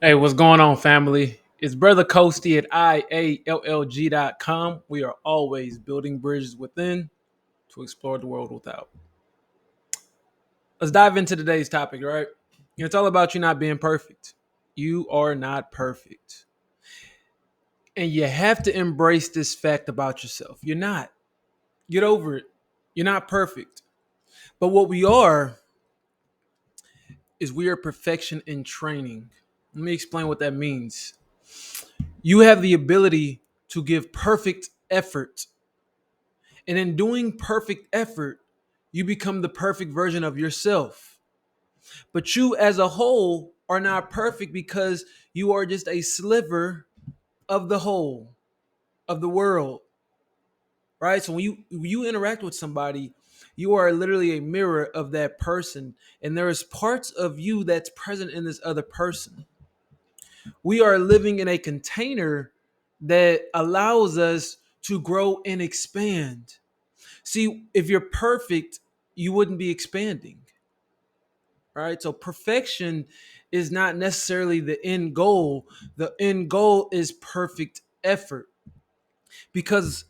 Hey, what's going on, family? It's Brother Coasty at IALLG.com. We are always building bridges within to explore the world without. Let's dive into today's topic, right? It's all about you not being perfect. You are not perfect. And you have to embrace this fact about yourself. You're not. Get over it. You're not perfect. But what we are is we are perfection in training. Let me explain what that means. You have the ability to give perfect effort. And in doing perfect effort, you become the perfect version of yourself. But you as a whole are not perfect because you are just a sliver of the whole, of the world. Right? So when you interact with somebody, you are literally a mirror of that person. And there is parts of you that's present in this other person. We are living in a container that allows us to grow and expand. See, if you're perfect, you wouldn't be expanding. Right? So perfection is not necessarily the end goal. The end goal is perfect effort. Because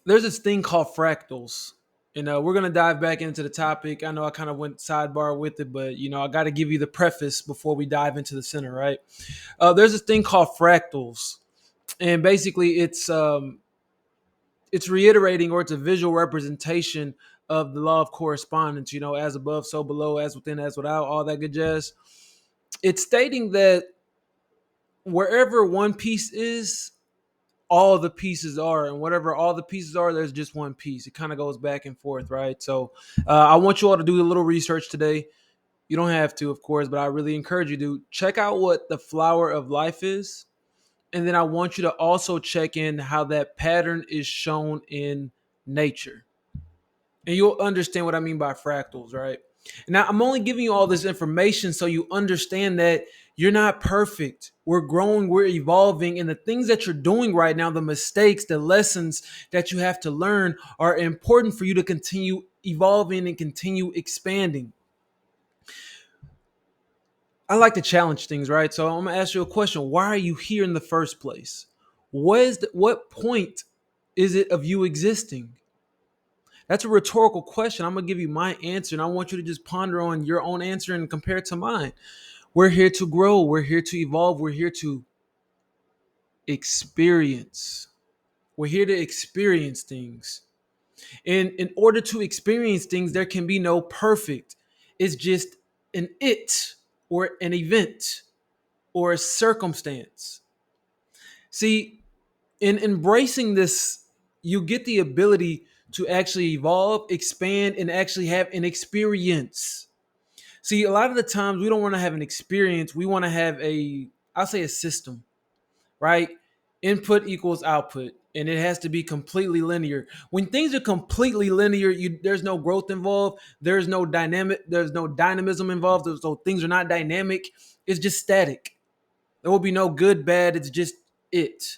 there's this thing called fractals. We're gonna dive back into the topic. I know I kind of went sidebar with it, but I got to give you the preface before we dive into the center, right? There's this thing called fractals, and basically it's reiterating, or it's a visual representation of the law of correspondence, as above, so below, as within, as without, all that good jazz. It's stating that wherever one piece is, all the pieces are, and whatever all the pieces are, there's just one piece. It kind of goes back and forth, right? So I want you all to do a little research today. You don't have to, of course, but I really encourage you to check out what the flower of life is. And then I want you to also check in how that pattern is shown in nature. And you'll understand what I mean by fractals, right? Now, I'm only giving you all this information so you understand that you're not perfect. We're growing, we're evolving, and the things that you're doing right now, the mistakes, the lessons that you have to learn are important for you to continue evolving and continue expanding. I like to challenge things, right? So I'm gonna ask you a question. Why are you here in the first place? What point is it of you existing? That's a rhetorical question. I'm gonna give you my answer, and I want you to just ponder on your own answer and compare it to mine. We're here to grow. We're here to evolve. We're here to experience. We're here to experience things. And in order to experience things, there can be no perfect. It's just an it or an event or a circumstance. See, in embracing this, you get the ability to actually evolve, expand, and actually have an experience. See, a lot of the times we don't want to have an experience. We want to have I'll say a system, right? Input equals output, and it has to be completely linear. When things are completely linear, there's no growth involved. There's no dynamism involved. So things are not dynamic. It's just static. There will be no good, bad. It's just it.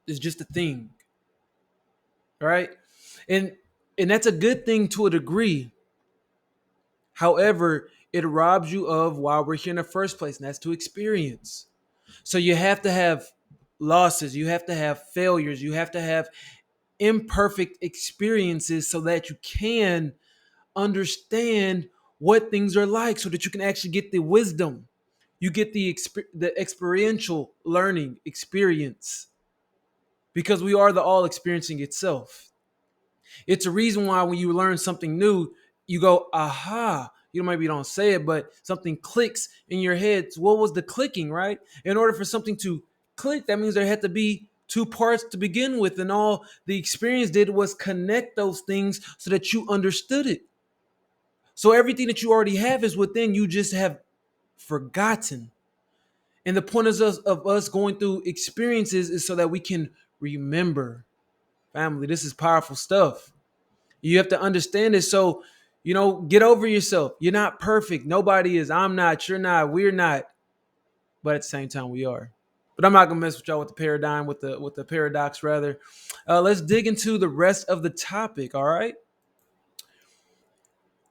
It's just a thing, right? And and that's a good thing to a degree. However, it robs you of why we're here in the first place, and that's to experience. So you have to have losses, you have to have failures, you have to have imperfect experiences so that you can understand what things are like, so that you can actually get the wisdom. You get the experiential learning experience, because we are the all experiencing itself. It's a reason why when you learn something new, you go, aha. You maybe don't say it, but something clicks in your head. So what was the clicking, right? In order for something to click, that means there had to be two parts to begin with. And all the experience did was connect those things so that you understood it. So everything that you already have is within, you just have forgotten. And the point of us going through experiences is so that we can remember. Family, this is powerful stuff. You have to understand it. So, get over yourself. You're not perfect. Nobody is. I'm not. You're not. We're not. But at the same time, we are. But I'm not gonna mess with y'all with the paradigm, with the paradox rather. Let's dig into the rest of the topic. All right.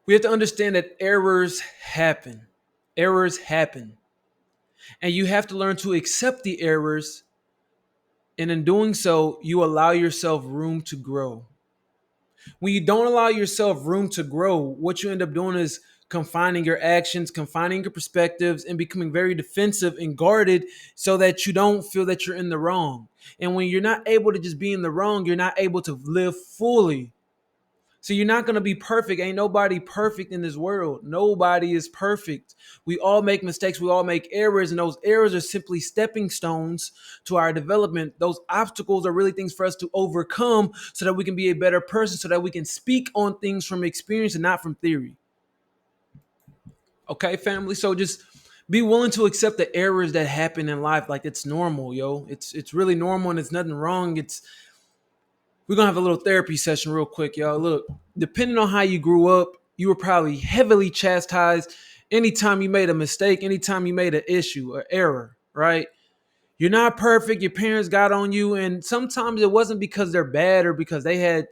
We have to understand that errors happen. Errors happen. And you have to learn to accept the errors. And in doing so, you allow yourself room to grow. When you don't allow yourself room to grow, what you end up doing is confining your actions, confining your perspectives, and becoming very defensive and guarded so that you don't feel that you're in the wrong. And when you're not able to just be in the wrong, you're not able to live fully. So you're not going to be perfect. Ain't nobody perfect in this world. Nobody is perfect. We all make mistakes. We all make errors. And those errors are simply stepping stones to our development. Those obstacles are really things for us to overcome so that we can be a better person, so that we can speak on things from experience and not from theory. Okay, family? So just be willing to accept the errors that happen in life. Like, it's normal, yo. It's really normal and it's nothing wrong. We're going to have a little therapy session real quick, y'all. Look, depending on how you grew up, you were probably heavily chastised anytime you made a mistake, anytime you made an issue or error, right? You're not perfect. Your parents got on you. And sometimes it wasn't because they're bad or because they had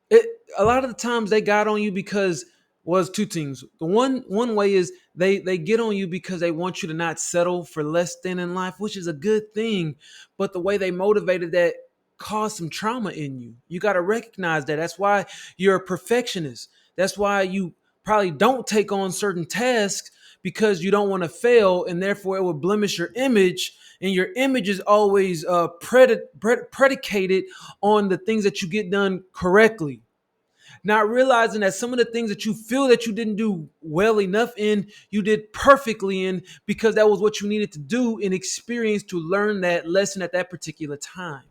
it. A lot of the times they got on you because was two things. The one way is they get on you because they want you to not settle for less than in life, which is a good thing. But the way they motivated that caused some trauma in you. You got to recognize that. That's why you're a perfectionist. That's why you probably don't take on certain tasks, because you don't want to fail, and therefore it will blemish your image. And your image is always predicated on the things that you get done correctly. Not realizing that some of the things that you feel that you didn't do well enough in, you did perfectly in, because that was what you needed to do and experience to learn that lesson at that particular time.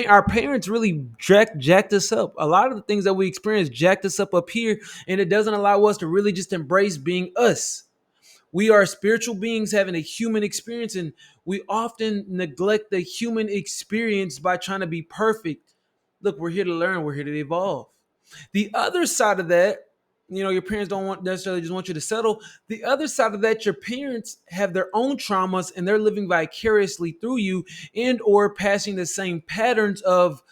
Our parents really jacked us up. A lot of the things that we experience jacked us up here, and it doesn't allow us to really just embrace being us. We are spiritual beings having a human experience, and we often neglect the human experience by trying to be perfect. Look, we're here to learn. We're here to evolve. The other side of that, your parents don't want necessarily just want you to settle. The other side of that, your parents have their own traumas and they're living vicariously through you, and or passing the same patterns of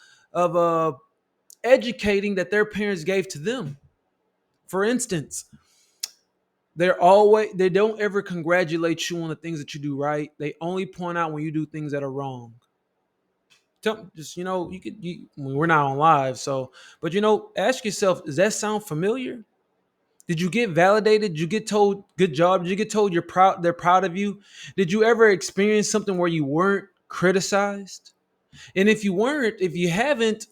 educating that their parents gave to them. For instance, they don't ever congratulate you on the things that you do right. They only point out when you do things that are wrong. Just we're not on live, so but ask yourself, does that sound familiar? Did you get validated? Did you get told good job? Did you get told they're proud of you? Did you ever experience something where you weren't criticized? And if you haven't,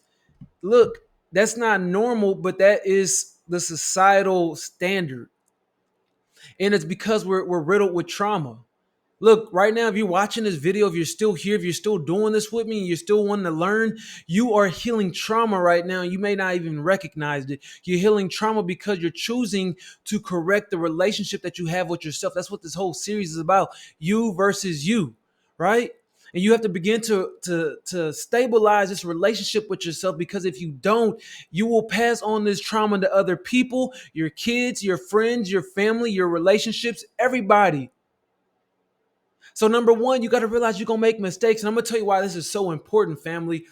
look, that's not normal, but that is the societal standard. And it's because we're riddled with trauma. Look, right now, if you're watching this video, if you're still here, if you're still doing this with me, and you're still wanting to learn, you are healing trauma right now. You may not even recognize it. You're healing trauma because you're choosing to correct the relationship that you have with yourself. That's what this whole series is about. You versus you, right? And you have to begin to stabilize this relationship with yourself, because if you don't, you will pass on this trauma to other people, your kids, your friends, your family, your relationships, everybody. So number one, you got to realize you're going to make mistakes. And I'm going to tell you why this is so important, family.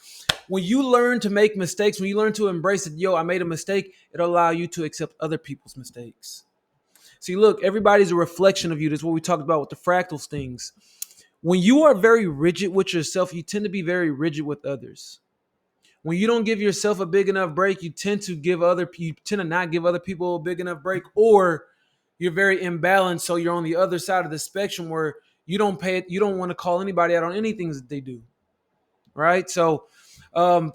When you learn to make mistakes, when you learn to embrace it, I made a mistake, it'll allow you to accept other people's mistakes. See, look, everybody's a reflection of you. That's what we talked about with the fractals things. When you are very rigid with yourself, you tend to be very rigid with others. When you don't give yourself a big enough break, you tend to not give other people a big enough break, or you're very imbalanced. So you're on the other side of the spectrum where you don't want to call anybody out on anything that they do. Right. So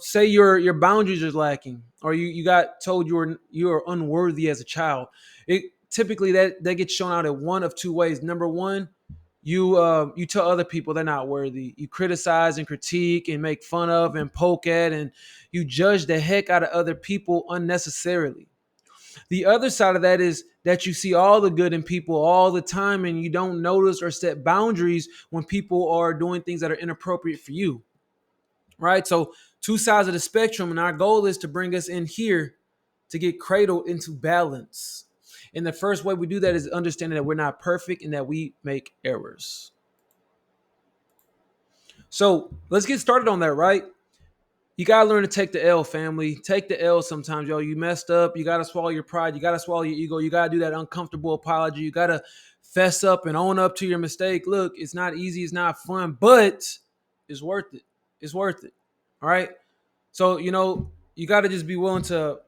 say your boundaries are lacking, or you got told you're unworthy as a child. Typically that gets shown out in one of two ways. Number one, you tell other people they're not worthy. You criticize and critique and make fun of and poke at, and you judge the heck out of other people unnecessarily. The other side of that is that you see all the good in people all the time, and you don't notice or set boundaries when people are doing things that are inappropriate for you. Right? So two sides of the spectrum, and our goal is to bring us in here to get cradled into balance. And the first way we do that is understanding that we're not perfect and that we make errors. So let's get started on that, right? You gotta learn to take the L, family. Take the L sometimes, yo. You messed up. You gotta swallow your pride. You gotta swallow your ego. You gotta do that uncomfortable apology. You gotta fess up and own up to your mistake. Look, it's not easy. It's not fun, but it's worth it. It's worth it. All right. So, you gotta just be willing to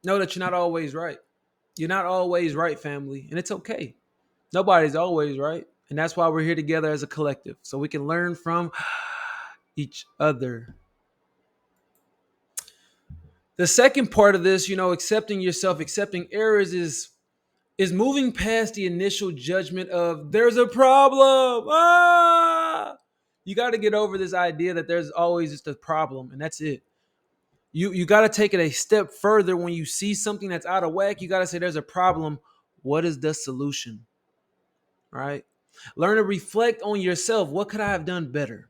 know that you're not always right. You're not always right, family, and it's okay. Nobody's always right. And that's why we're here together as a collective, so we can learn from each other. The second part of this, accepting yourself, accepting errors is moving past the initial judgment of there's a problem. You got to get over this idea that there's always just a problem and that's it. You got to take it a step further. When you see something that's out of whack, you got to say there's a problem. What is the solution? All right. Learn to reflect on yourself. What could I have done better?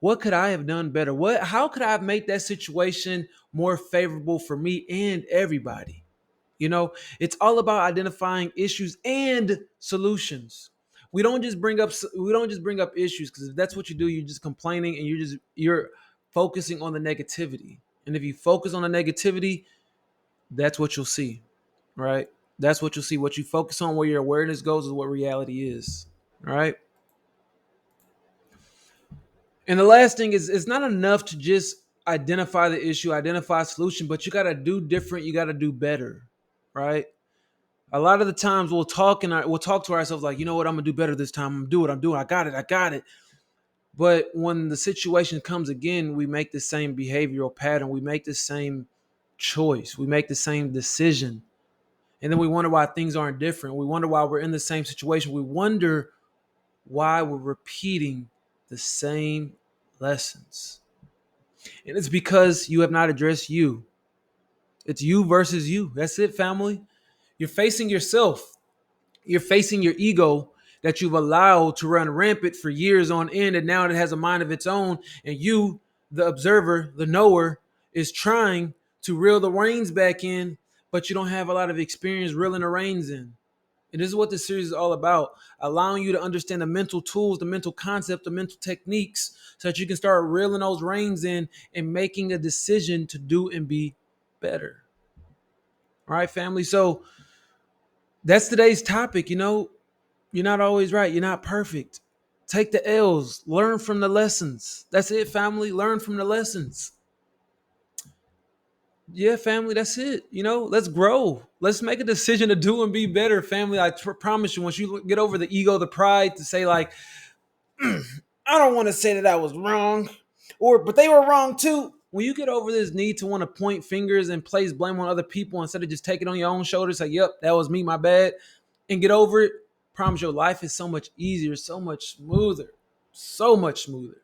What could I have done better? How could I have made that situation more favorable for me and everybody? It's all about identifying issues and solutions. We don't just bring up issues, because if that's what you do, you're just complaining and you're focusing on the negativity. And if you focus on the negativity, that's what you'll see, right? That's what you'll see. What you focus on, where your awareness goes, is what reality is. All right. And the last thing is, it's not enough to just identify the issue, identify a solution, but you got to do different. You got to do better, right? A lot of the times we'll talk to ourselves like, you know what, I'm gonna do better this time. I'm gonna do what I'm doing. I got it. But when the situation comes again, we make the same behavioral pattern. We make the same choice. We make the same decision. And then we wonder why things aren't different. We wonder why we're in the same situation. We wonder why we're repeating the same lessons. And it's because you have not addressed you. It's you versus you. That's it, family. You're facing yourself. You're facing your ego that you've allowed to run rampant for years on end, and now it has a mind of its own. And you, the observer, the knower, is trying to reel the reins back in, but you don't have a lot of experience reeling the reins in. And this is what this series is all about, allowing you to understand the mental tools, the mental concept, the mental techniques, so that you can start reeling those reins in and making a decision to do and be better. All right, family. So that's today's topic. You're not always right. You're not perfect. Take the L's. Learn from the lessons. That's it, family. Learn from the lessons. Yeah, family, that's it. Let's grow. Let's make a decision to do and be better, family. I promise you, once you get over the ego, the pride to say like, I don't want to say that I was wrong, but they were wrong too. When you get over this need to want to point fingers and place blame on other people instead of just taking it on your own shoulders, say, yep, that was me, my bad, and get over it, promise your life is so much easier, so much smoother, so much smoother.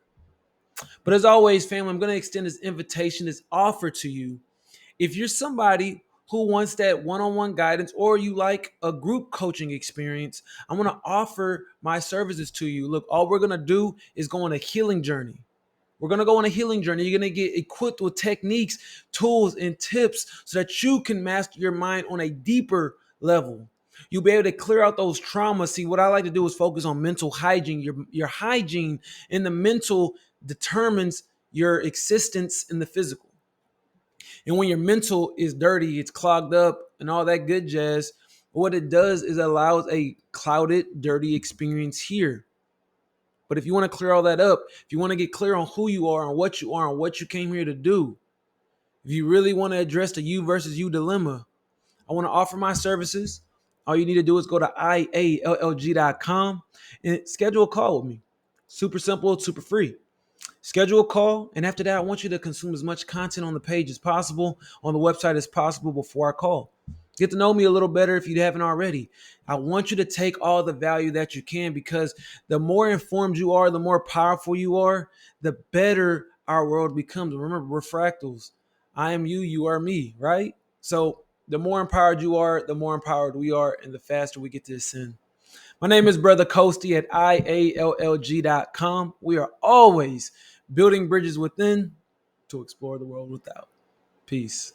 But as always, family, I'm going to extend this invitation, this offer to you. If you're somebody who wants that one-on-one guidance, or you like a group coaching experience, I'm going to offer my services to you. Look, all we're going to do is go on a healing journey. We're going to go on a healing journey. You're going to get equipped with techniques, tools, and tips so that you can master your mind on a deeper level. You'll be able to clear out those traumas. See, what I like to do is focus on mental hygiene. Your hygiene in the mental determines your existence in the physical. And when your mental is dirty, it's clogged up and all that good jazz, what it does is allows a clouded, dirty experience here. But if you want to clear all that up, if you want to get clear on who you are and what you came here to do, if you really want to address the you versus you dilemma, I want to offer my services. All you need to do is go to 𝐈𝐧𝐯.com and schedule a call with me. Super simple, super free. Schedule a call, and after that, I want you to consume as much content on the page as possible, on the website as possible before I call. Get to know me a little better if you haven't already. I want you to take all the value that you can, because the more informed you are, the more powerful you are, the better our world becomes. Remember, we're fractals. I am you, you are me, right? So the more empowered you are, the more empowered we are, and the faster we get to ascend. My name is Brother 𝐁𝐫𝐨 at IALLG.com. We are always building bridges within to explore the world without. Peace.